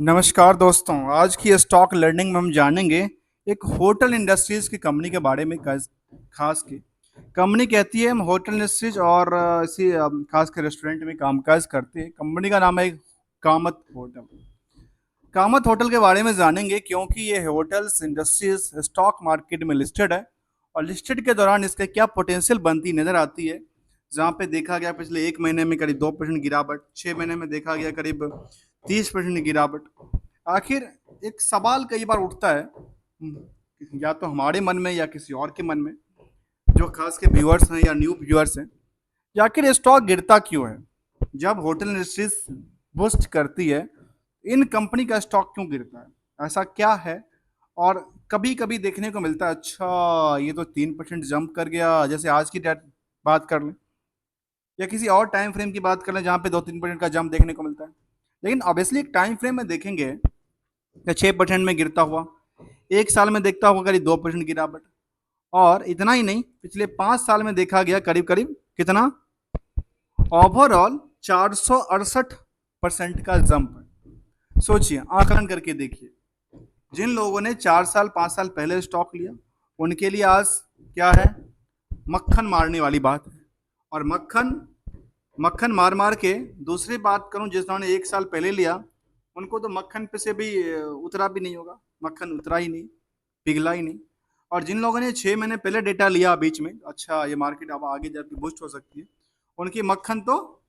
नमस्कार दोस्तों, आज की स्टॉक लर्निंग में हम जानेंगे एक होटल इंडस्ट्रीज की कंपनी के बारे में। खास की कंपनी कहती है हम होटल इंडस्ट्रीज और इसी खास के रेस्टोरेंट में कामकाज करते हैं। कंपनी का नाम है कामत होटल। कामत होटल के बारे में जानेंगे क्योंकि ये होटल्स इंडस्ट्रीज स्टॉक मार्केट में लिस्टेड है और लिस्टेड के दौरान इसके क्या पोटेंशियल बनती नजर आती है। जहाँ पे देखा गया पिछले एक महीने में करीब 2% गिरावट, 6 महीने में देखा गया करीब 30% गिरावट। आखिर एक सवाल कई बार उठता है, या तो हमारे मन में या किसी और के मन में, जो खास के व्यूअर्स हैं या न्यू व्यूअर्स हैं, कि आखिर ये स्टॉक गिरता क्यों है। जब होटल इंडस्ट्रीज बूस्ट करती है, इन कंपनी का स्टॉक क्यों गिरता है, ऐसा क्या है। और कभी कभी देखने को मिलता है अच्छा ये तो 3% जंप कर गया, जैसे आज की डेट बात कर लें या किसी और टाइम फ्रेम की बात कर लें जहाँ पे 2-3% का जंप देखने को मिलता है। लेकिन ऑब्वियसली एक टाइम फ्रेम में देखेंगे या 6% में गिरता हुआ, एक साल में देखता हुआ करीब 2% गिरावट। और इतना ही नहीं, पिछले 5 साल में देखा गया करीब करीब कितना, ओवरऑल 468% का जंप। सोचिए, आकलन करके देखिए, जिन लोगों ने 4 साल 5 साल पहले स्टॉक लिया उनके लिए आज क्या है, मक्खन मारने वाली बात है। और मक्खन मक्खन मार मार के, दूसरी बात करूं जिन्होंने 1 साल पहले लिया, उनको तो मक्खन पे से भी उतरा भी नहीं होगा, मक्खन उतरा ही नहीं, पिघला ही नहीं। और जिन लोगों ने 6 महीने पहले डेटा लिया बीच में, अच्छा ये मार्केट अब आगे जाके बूस्ट हो सकती है, उनकी मक्खन तो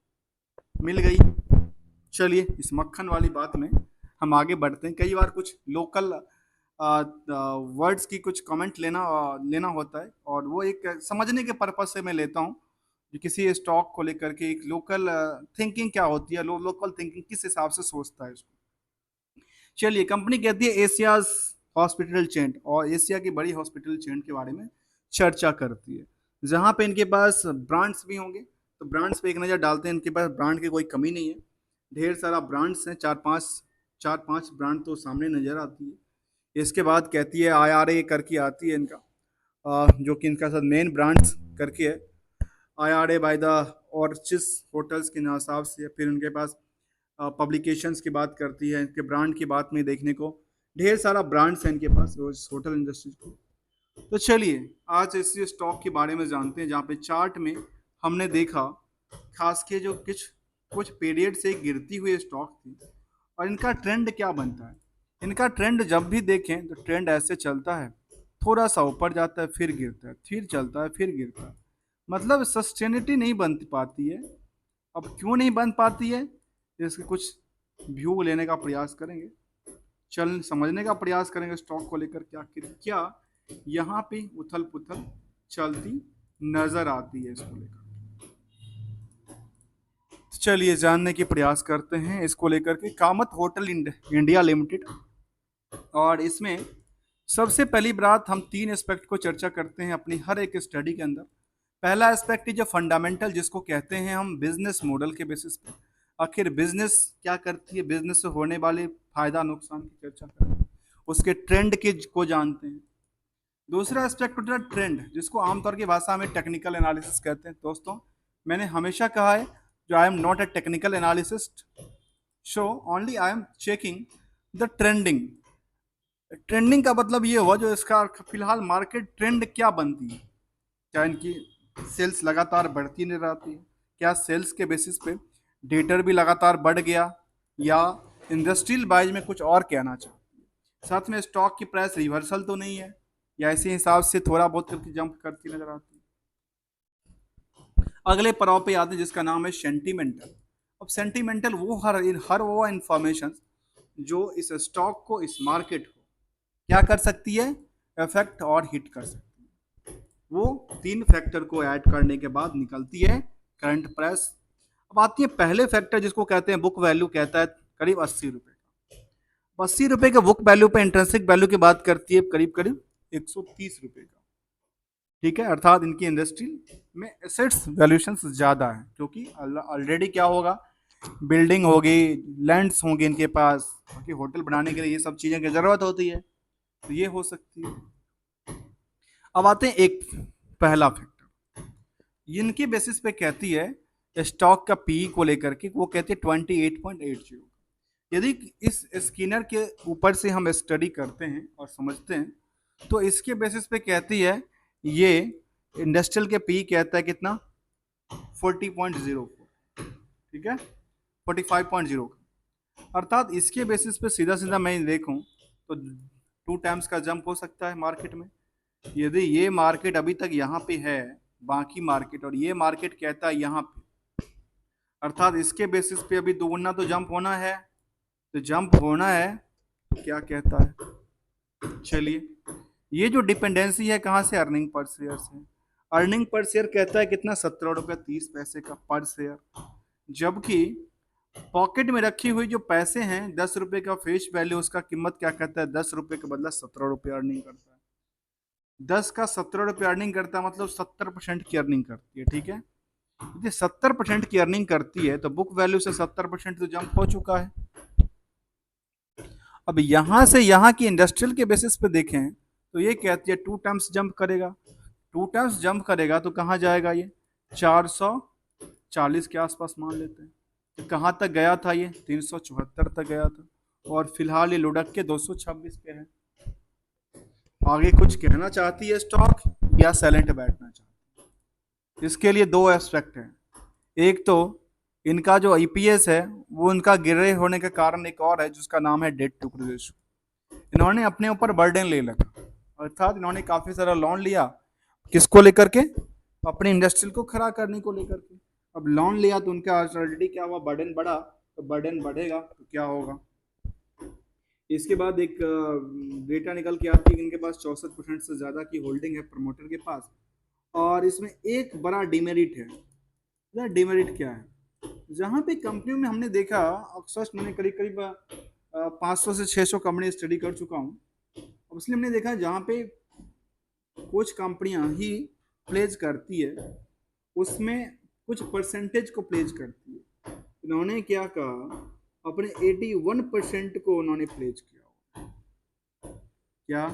मिल गई। चलिए इस मक्खन वाली बात में हम आगे बढ़ते हैं। कई बार कुछ लोकल वर्ड्स की कुछ कमेंट लेना होता है, और वो एक समझने के पर्पज से मैं लेता हूँ कि किसी स्टॉक को लेकर के एक लोकल थिंकिंग क्या होती है, लोकल थिंकिंग किस हिसाब से सोचता है इसको। चलिए, कंपनी कहती है एशियाज हॉस्पिटल चेन, और एशिया की बड़ी हॉस्पिटल चेन के बारे में चर्चा करती है, जहाँ पे इनके पास ब्रांड्स भी होंगे। तो ब्रांड्स पे एक नज़र डालते हैं, इनके पास ब्रांड की कोई कमी नहीं है, ढेर सारा ब्रांड्स हैं, चार पांच ब्रांड तो सामने नजर आती है। इसके बाद कहती है IRA करके आती है इनका, जो कि इनका साथ मेन ब्रांड्स करके है, IRA बाय द ऑर्चिस होटल्स के हिसाब से। फिर उनके पास पब्लिकेशंस की बात करती है, इनके ब्रांड की बात में देखने को ढेर सारा ब्रांड्स हैं इनके पास होटल इंडस्ट्री को। तो चलिए आज इसी स्टॉक के बारे में जानते हैं, जहाँ पे चार्ट में हमने देखा खास के जो कुछ कुछ पीरियड से गिरती हुई स्टॉक थी, और इनका ट्रेंड क्या बनता है। इनका ट्रेंड जब भी देखें तो ट्रेंड ऐसे चलता है, थोड़ा सा ऊपर जाता है फिर गिरता है, फिर चलता है फिर गिरता है, मतलब सस्टेनिटी नहीं बन पाती है। अब क्यों नहीं बन पाती है, इसके कुछ व्यू लेने का प्रयास करेंगे, चल समझने का प्रयास करेंगे स्टॉक को लेकर क्या क्या यहाँ पे उथल पुथल चलती नजर आती है इसको लेकर। तो चलिए जानने की प्रयास करते हैं इसको लेकर के कामत होटल इंडिया लिमिटेड। और इसमें सबसे पहली बात, हम 3 एस्पेक्ट को चर्चा करते हैं अपनी हर एक स्टडी के अंदर। पहला एस्पेक्ट है जो फंडामेंटल, जिसको कहते हैं हम बिजनेस मॉडल के बेसिस पे, आखिर बिजनेस क्या करती है, बिजनेस से होने वाले फायदा नुकसान की चर्चा करते हैं, उसके ट्रेंड के को जानते हैं। दूसरा एस्पेक्ट होता है ट्रेंड, जिसको आमतौर की भाषा में टेक्निकल एनालिसिस कहते हैं। दोस्तों, मैंने हमेशा कहा है जो I am not a technical analyst, so only I am checking the trending. Trending का मतलब ये हुआ जो इसका फिलहाल मार्केट ट्रेंड क्या बनती है, क्या इनकी सेल्स लगातार बढ़ती नहीं रहती है, क्या सेल्स के बेसिस पे डेटर भी लगातार बढ़ गया, या इंडस्ट्रियल वाइज में कुछ और कहना चाहते हैं। साथ में स्टॉक की प्राइस रिवर्सल तो नहीं है, या इसी हिसाब से थोड़ा बहुत करके जंप करती नजर आती है। अगले पड़ाव पे आते हैं जिसका नाम है सेंटिमेंटल। अब सेंटिमेंटल वो हर वो इंफॉर्मेशन जो इस स्टॉक को, इस मार्केट को क्या कर सकती है, इफेक्ट और हिट कर सकती है। वो 3 फैक्टर को ऐड करने के बाद निकलती है करंट प्राइस। अब आती है पहले फैक्टर जिसको कहते हैं बुक वैल्यू, कहता है करीब 80 रुपए का। 80 रुपए के बुक वैल्यू पे इंट्रिंसिक वैल्यू की बात करती है करीब करीब 130 रुपए का। ठीक है, अर्थात इनकी इंडस्ट्री में एसेट्स वैल्यूएशन ज्यादा है, क्योंकि ऑलरेडी क्या होगा, बिल्डिंग होगी, लैंड्स होंगे इनके पास, क्योंकि होटल बनाने के लिए ये सब चीजें की जरूरत होती है, तो ये हो सकती है। अब आते हैं एक पहला फैक्टर, इनके बेसिस पे कहती है स्टॉक का पी को लेकर के, वो कहती है 28.80। यदि इस स्किनर के ऊपर से हम स्टडी करते हैं और समझते हैं तो इसके बेसिस पे कहती है ये इंडस्ट्रियल के पी कहता है कितना 40.0, ठीक है 45.0, अर्थात इसके बेसिस पे सीधा सीधा मैं देखूं तो 2 टाइम्स का जंप हो सकता है मार्केट में। यदि ये मार्केट अभी तक यहाँ पे है बाकी मार्केट और ये मार्केट कहता है यहाँ पे, अर्थात इसके बेसिस पे अभी दोगुना तो जंप होना है, तो जंप होना है तो क्या कहता है, चलिए ये जो डिपेंडेंसी है कहाँ से, अर्निंग पर शेयर से। अर्निंग पर शेयर कहता है कितना 17 रुपये 30 पैसे का पर शेयर, जबकि पॉकेट में रखी हुई जो पैसे हैं 10 रुपए का फेस वैल्यू, उसका कीमत क्या कहता है 10 रुपए के बदला 17 रुपये अर्निंग करता है। 10 का 17 रुपये अर्निंग करता है मतलब 70% की अर्निंग करती है, ठीक है। यदि 70% की अर्निंग करती है तो बुक वैल्यू से 70% तो जंप हो चुका है। अब यहां से यहाँ की इंडस्ट्रियल के बेसिस पे देखें तो ये कहती है 2 टाइम्स जंप करेगा, 2 टाइम्स जंप करेगा तो कहाँ जाएगा ये 440 के आसपास मान लेते हैं। तो कहाँ तक गया था ये 374 तक गया था और फिलहाल ये लुढ़क के 226 पे है। आगे कुछ कहना चाहती है स्टॉक या साइलेंट बैठना चाहती है, इसके लिए दो एस्पेक्ट हैं। एक तो इनका जो ईपीएस है वो इनका गिरे होने का कारण एक और है जिसका नाम है डेट टू रेशियो। इन्होंने अपने ऊपर बर्डन ले लगा, अर्थात इन्होंने काफी सारा लोन लिया, किसको लेकर के, अपने इंडस्ट्रियल को खड़ा करने को लेकर के। अब लोन लिया तो उनका ऑलरेडी क्या हुआ, बर्डन बढ़ा, तो बर्डन बढ़ेगा तो क्या होगा। इसके बाद एक डेटा निकल के आती है कि इनके पास 64% से ज़्यादा की होल्डिंग है प्रमोटर के पास, और इसमें एक बड़ा डिमेरिट है। यह डिमेरिट क्या है, जहाँ पे कंपनियों में हमने देखा, अक्सर मैंने करीब करीब 500 से 600 कंपनी स्टडी कर चुका हूँ, अब इसलिए हमने देखा जहाँ पे कुछ कंपनियां ही प्लेज करती है उसमें कुछ परसेंटेज को प्लेज करती है। इन्होंने क्या कहा, अपने 81% को उन्होंने प्लेज किया, क्या,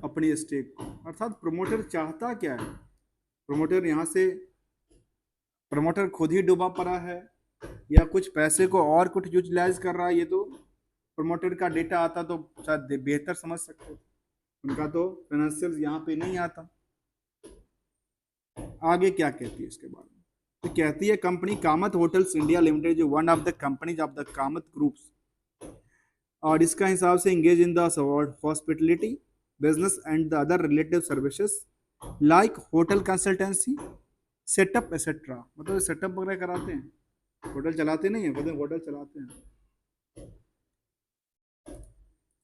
अपनी स्टेक को। अर्थात प्रमोटर चाहता क्या है, प्रमोटर यहाँ से, प्रमोटर खुद ही डूबा पड़ा है या कुछ पैसे को और कुछ यूटिलाइज कर रहा है, ये तो प्रमोटर का डेटा आता तो शायद बेहतर समझ सकते, उनका तो फाइनेंशियल यहाँ पे नहीं आता। आगे क्या कहती है इसके बारे में, तो कहती है company Kamat Hotels India Limited जो one of the companies of the Kamat groups, और इसका हिसाब से engage in the hospitality business and the other related services like hotel consultancy setup etcetera, मतलब सेटअप वगैरह कराते हैं, होटल चलाते नहीं है, मतलब होटल चलाते हैं।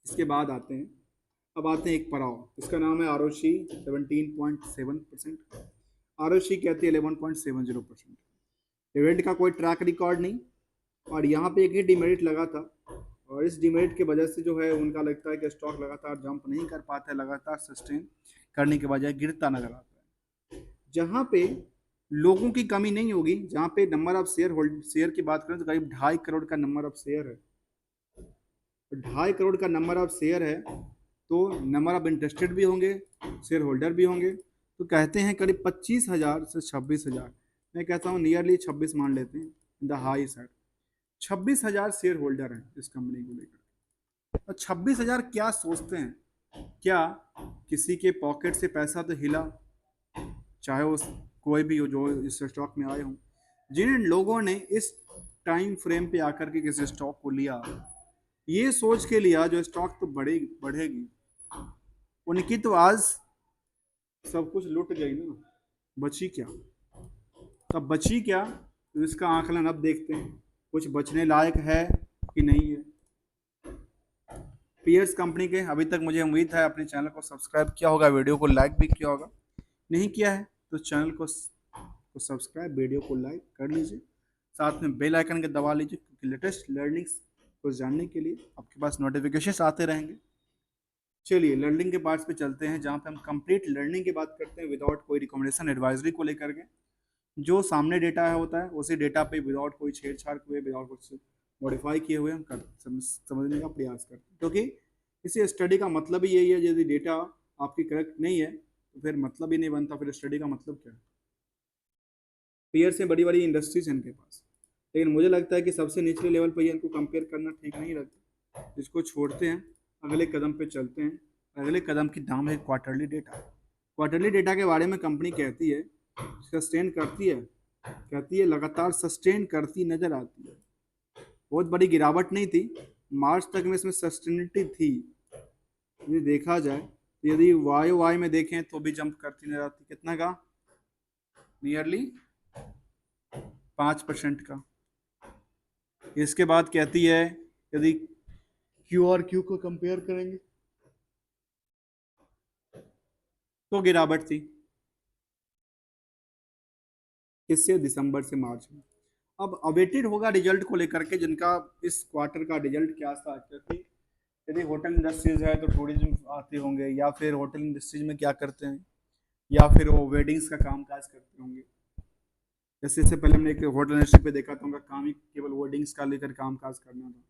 इसके बाद आते हैं, अब आते हैं एक पड़ाव, इसका नाम है आरोशी 17.7%, आरोशी कहती है 11.70%। इवेंट का कोई ट्रैक रिकॉर्ड नहीं, और यहाँ पे एक ही डिमेरिट लगा था, और इस डिमेरिट की वजह से जो है उनका लगता है कि स्टॉक लगातार जंप नहीं कर पाता है, लगातार सस्टेन करने के बजाय गिरता नजर आता है। जहाँ पे लोगों की कमी नहीं होगी, जहाँ पे नंबर ऑफ शेयर की बात करें तो करीब 2.5 करोड़ का नंबर ऑफ शेयर है, 2.5 करोड़ का नंबर ऑफ शेयर है तो नंबर ऑफ इंटरेस्टेड भी होंगे, शेयर होल्डर भी होंगे, तो कहते हैं करीब 25,000 से 26,000, मैं कहता हूँ नियरली 26 मान लेते हैं, the high side 26,000 share holder हैं इस कंपनी को लेकर। और 26,000 क्या सोचते हैं, क्या किसी के पॉकेट से पैसा तो हिला, चाहे वो कोई भी हो जो इस स्टॉक में आए हों, जिन लोगों ने इस टाइम फ्रेम पे आकर के किसी स्टॉक को लिया, ये सोच के लिया जो स्टॉक तो बढ़ेगी, उनकी तो आज सब कुछ लुट गई ना, बची क्या, तब बची क्या, तो इसका आकलन अब देखते हैं कुछ बचने लायक है कि नहीं है। पीएस कंपनी के अभी तक मुझे उम्मीद है अपने चैनल को सब्सक्राइब किया होगा, वीडियो को लाइक भी किया होगा, नहीं किया है तो चैनल को सब्सक्राइब, वीडियो को लाइक कर लीजिए, साथ में बेल आइकन के दबा लीजिए, क्योंकि लेटेस्ट लर्निंग्स को जानने के लिए आपके पास नोटिफिकेशन आते रहेंगे। चलिए लर्निंग के पार्ट्स पे चलते हैं, जहाँ पे हम कंप्लीट लर्निंग की बात करते हैं विदाउट कोई रिकमेंडेशन एडवाइजरी को लेकर के। जो सामने डेटा है होता है उसी डेटा पे विदाउट कोई छेड़छाड़ हुए, विदाउट कुछ मॉडिफाई किए हुए हम समझने का प्रयास करते हैं, क्योंकि इसी स्टडी का मतलब ही यही है, यदि डेटा आपकी करेक्ट नहीं है तो फिर मतलब ही नहीं बनता, फिर स्टडी का मतलब क्या है। पीयर से बड़ी बड़ी इंडस्ट्रीज हैं इनके पास, लेकिन मुझे लगता है कि सबसे निचले लेवल पर इनको कंपेयर करना ठीक नहीं लगता। इसको छोड़ते हैं, अगले कदम पे चलते हैं। अगले कदम की नाम है क्वार्टरली डेटा। क्वार्टरली डेटा के बारे में कंपनी कहती है सस्टेन करती है, कहती है लगातार सस्टेन करती नजर आती है। बहुत बड़ी गिरावट नहीं थी, मार्च तक में इसमें सस्टेनिटी थी। यदि देखा जाए तो यदि वाई वाई में देखें तो भी जंप करती नजर आती, कितना का, नियरली 5% का। इसके बाद कहती है यदि क्यू और क्यू को कंपेयर करेंगे तो गिरावट थी, किससे, दिसंबर से मार्च में। अब अवेटेड होगा रिजल्ट को लेकर के, जिनका इस क्वार्टर का रिजल्ट क्या था, क्योंकि यदि होटल इंडस्ट्रीज है तो टूरिज्म आते होंगे, या फिर होटल इंडस्ट्रीज में क्या करते हैं, या फिर वो वेडिंग्स का काम काज करते होंगे। जैसे इससे पहले हमने एक होटल इंडस्ट्री पे देखा था, उनका काम ही केवल वेडिंग्स का लेकर काम काज करना था।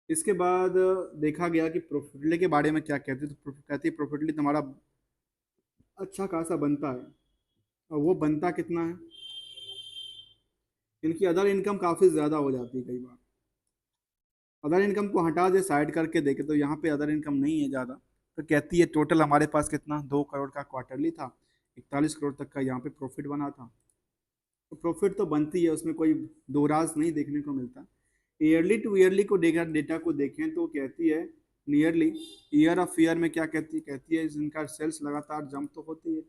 इसके बाद देखा गया कि प्रॉफिटली के बारे में क्या कहते हैं, तो कहती है प्रॉफिटली तुम्हारा अच्छा खासा बनता है। और वो बनता कितना है, इनकी अदर इनकम काफ़ी ज़्यादा हो जाती है कई बार। अदर इनकम को हटा दे, साइड करके देखे तो यहाँ पे अदर इनकम नहीं है ज़्यादा। तो कहती है टोटल हमारे पास कितना, 2 करोड़ का क्वार्टरली था, 41 करोड़ तक का यहाँ पे प्रॉफिट बना था। तो प्रॉफिट तो बनती है, उसमें कोई दो राज नहीं देखने को मिलता। ईयरली टू ईयरली को डेटा डेटा को देखें तो कहती है नियरली ईयर ऑफ ईयर में क्या कहती है इनका सेल्स लगातार जंप तो होती है।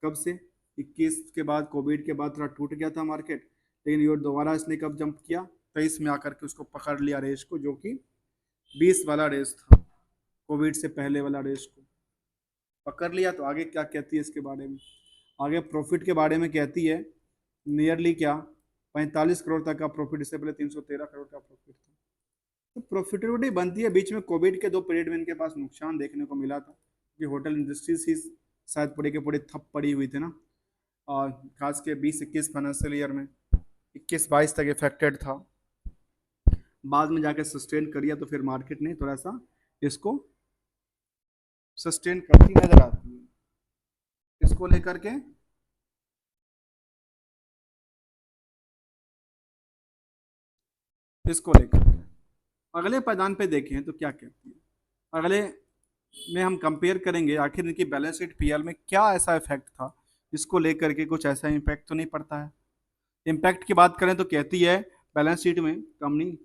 कब से, 21 के बाद, कोविड के बाद थोड़ा टूट गया था मार्केट, लेकिन ये दोबारा इसने कब जंप किया, 23 में आकर के उसको पकड़ लिया रेस को, जो कि 20 वाला रेस था, कोविड से पहले वाला रेस को पकड़ लिया। तो आगे क्या कहती है इसके बारे में, आगे प्रॉफिट के बारे में कहती है नियरली क्या, 45 करोड़ तक का प्रॉफिट, इससे पहले 313 करोड़ का प्रॉफिट था। तो प्रॉफिटेबिलिटी बनती है। बीच में कोविड के 2 पीरियड में इनके पास नुकसान देखने को मिला था, क्योंकि होटल इंडस्ट्रीज ही शायद पूरे के पूरे ठप पड़ी हुई थी ना, और खास के 20-21 फाइनेंशियल ईयर में, 21-22 तक इफेक्टेड था। बाद में जाके सस्टेन करिए, तो फिर मार्केट ने थोड़ा सा इसको सस्टेन करती नजर आती है। इसको लेकर के इसको लेकर के अगले पैदान पे देखें तो क्या कहती है। अगले में हम कंपेयर करेंगे आखिर इनकी बैलेंस शीट पीएल में क्या ऐसा इफेक्ट था, इसको लेकर के कुछ ऐसा इम्पैक्ट तो नहीं पड़ता है। इम्पैक्ट की बात करें तो कहती है बैलेंस शीट में कंपनी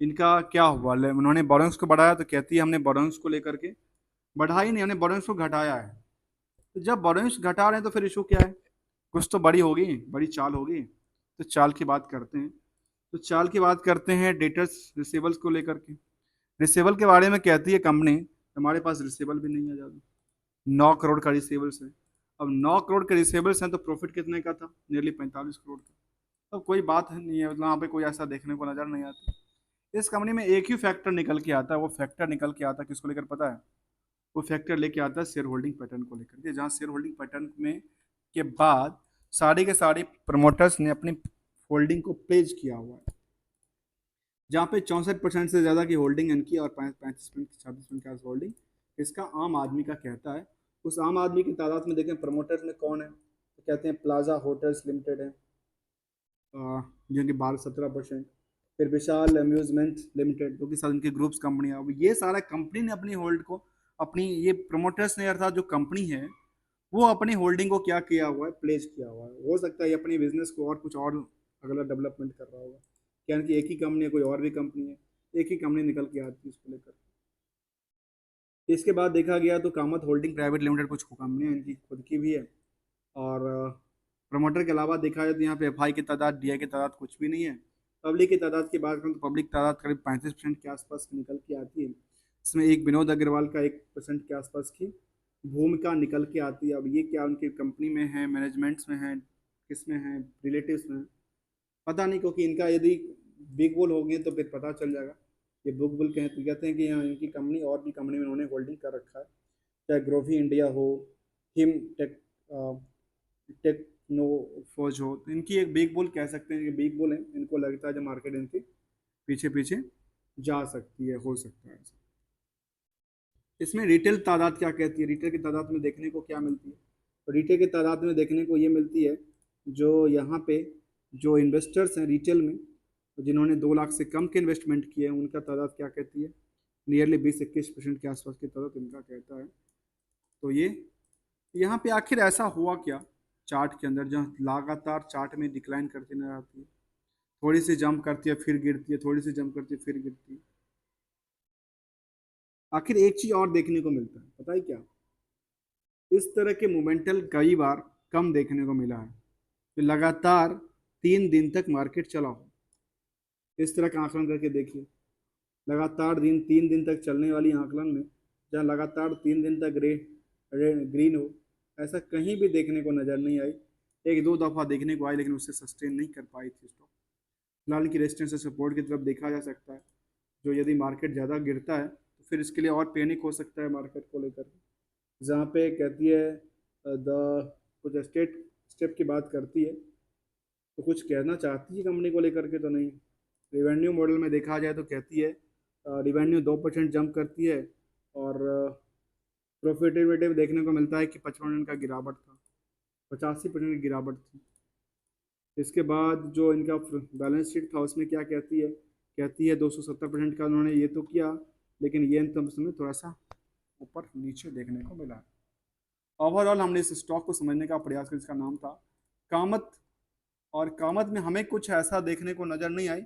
इनका क्या हुआ, उन्होंने बोरोइंग्स को बढ़ाया, तो कहती है हमने बोरोइंग्स को लेकर के बढ़ाई नहीं, हमने बोरोइंग्स को घटाया है। तो जब बोरोइंग्स घटा रहे हैं तो फिर इशू क्या है, कुछ तो बड़ी होगी, बड़ी चाल होगी। तो चाल की बात करते हैं, तो चाल की बात करते हैं डेटर्स रिसीवल्स को लेकर के। रिसीवल के बारे में कहती है कंपनी हमारे पास रिसीवल भी नहीं है ज़्यादा, 9 करोड़ का रिसीवल्स है। अब 9 करोड़ के रिसीवल्स हैं तो प्रॉफिट कितने का था, नियरली 45 करोड़ का। तो कोई बात नहीं है, मतलब यहाँ पे कोई ऐसा देखने को नजर नहीं आता। इस कंपनी में एक ही फैक्टर निकल के आता है, वो फैक्टर निकल के आता है किसको लेकर पता है, वो फैक्टर लेके आता है शेयर होल्डिंग पैटर्न को लेकर के, जहाँ शेयर होल्डिंग पैटर्न में के बाद सारे के सारे प्रमोटर्स ने अपनी होल्डिंग को प्लेज किया हुआ है, जहाँ पे 64% से ज़्यादा की होल्डिंग इनकी और 35% 36% की होल्डिंग इसका आम आदमी का कहता है। उस आम आदमी की तादाद में देखें प्रमोटर्स में कौन है, तो कहते हैं प्लाजा होटल्स लिमिटेड है, जो कि 12-17%। फिर विशाल अम्यूजमेंट लिमिटेड, जो कि साथ इनकी ग्रुप्स कंपनी है। अब ये सारा कंपनी ने अपनी होल्ड को, अपनी ये प्रमोटर्स ने अर्थात जो कंपनी है वो अपनी होल्डिंग को क्या किया हुआ है, प्लेस किया हुआ है। हो सकता है ये अपनी बिजनेस को और कुछ और अगला डेवलपमेंट कर रहा होगा, क्या कि एक ही कंपनी है, कोई और भी कंपनी है, एक ही कंपनी निकल के आती है इसको लेकर। इसके बाद देखा गया तो कामत होल्डिंग प्राइवेट लिमिटेड कुछ कंपनी है इनकी खुद की भी है। और प्रमोटर के अलावा देखा जाए तो यहाँ पे एफ आई की तादाद, डी आई की तादाद कुछ भी नहीं है। पब्लिक की तादाद की बात करें तो पब्लिक तादाद करीब 35% के आसपास निकल के आती है। इसमें एक विनोद अग्रवाल का 1% के आसपास की भूमिका निकल के आती है। अब ये क्या उनकी कंपनी में है, मैनेजमेंट्स में है, किस में है, रिलेटिव्स में है, पता नहीं, क्योंकि इनका यदि बिग बुल हो गए तो फिर पता चल जाएगा। ये बुक बुल कहते हैं कि यहाँ इनकी कंपनी और भी कंपनी में उन्होंने होल्डिंग कर रखा है, चाहे ग्रोवी इंडिया हो, हिम टेक, टेक्नो फौज हो। तो इनकी एक बिग बुल कह सकते हैं कि बिग बुल है, इनको लगता है जो मार्केट इनके पीछे पीछे जा सकती है, हो सकता है ऐसा। इसमें रिटेल तादाद क्या कहती है, रिटेल की तादाद में देखने को क्या मिलती है, तो रिटेल की तादाद में देखने को ये मिलती है जो यहाँ पे जो इन्वेस्टर्स हैं रिटेल में, तो जिन्होंने 2 लाख से कम के इन्वेस्टमेंट किए हैं, उनका तादाद क्या कहती है, नियरली 20-21% के आसपास की तादाद इनका कहता है। तो ये यहाँ पे आखिर ऐसा हुआ क्या चार्ट के अंदर, जहाँ लगातार चार्ट में डिक्लाइन करती नजर आती है, थोड़ी सी जंप करती है फिर गिरती है, थोड़ी सी जंप करती है फिर गिरती है। आखिर एक चीज और देखने को मिलता है, पता है क्या, इस तरह के मोमेंटल कई बार कम देखने को मिला है, तो लगातार 3 दिन तक मार्केट चला हो। इस तरह का आंकलन करके देखिए, लगातार 3 दिन तक चलने वाली आंकलन में, जहाँ लगातार 3 दिन तक ग्रीन हो, ऐसा कहीं भी देखने को नजर नहीं आई। 1-2 दफा देखने को आई, लेकिन उससे सस्टेन नहीं कर पाई थी स्टॉक। फिलहाल की रेजिस्टेंस से सपोर्ट की तरफ देखा जा सकता है, जो यदि मार्केट ज़्यादा गिरता है तो फिर इसके लिए और पैनिक हो सकता है मार्केट को लेकर, जहाँ पे कहती है द कुछ स्टेप की बात करती है, तो कुछ कहना चाहती है कंपनी को लेकर के तो नहीं। रिवेन्यू मॉडल में देखा जाए तो कहती है रिवेन्यू 2% जंप करती है, और प्रॉफिटेबिलिटी में देखने को मिलता है कि 55% का गिरावट था, 85% की गिरावट थी। इसके बाद जो इनका बैलेंस शीट था उसमें क्या कहती है 270% का उन्होंने ये तो किया, लेकिन ये अंतिम समय थोड़ा सा ऊपर नीचे देखने को मिला। ओवरऑल हमने इस स्टॉक को समझने का प्रयास किया, इसका नाम था कामत। और कामत में हमें कुछ ऐसा देखने को नजर नहीं आई,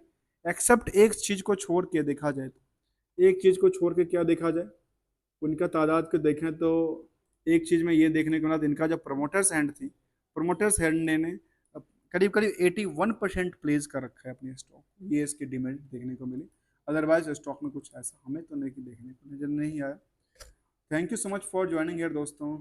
एक्सेप्ट एक चीज को छोड़ के देखा जाए तो, एक चीज को छोड़ के क्या देखा जाए, उनका तादाद को देखें तो एक चीज में ये देखने को मिला, इनका जो प्रमोटर्स हैंड थी, प्रमोटर्स हैंड ने करीब करीब 81% प्लेस कर रखा है अपनी स्टॉक, ये इसकी डिमांड देखने को मिली। अदरवाइज स्टॉक में कुछ ऐसा हमें तो नहीं देखने को नजर नहीं आया। Thank you so much for joining here दोस्तों।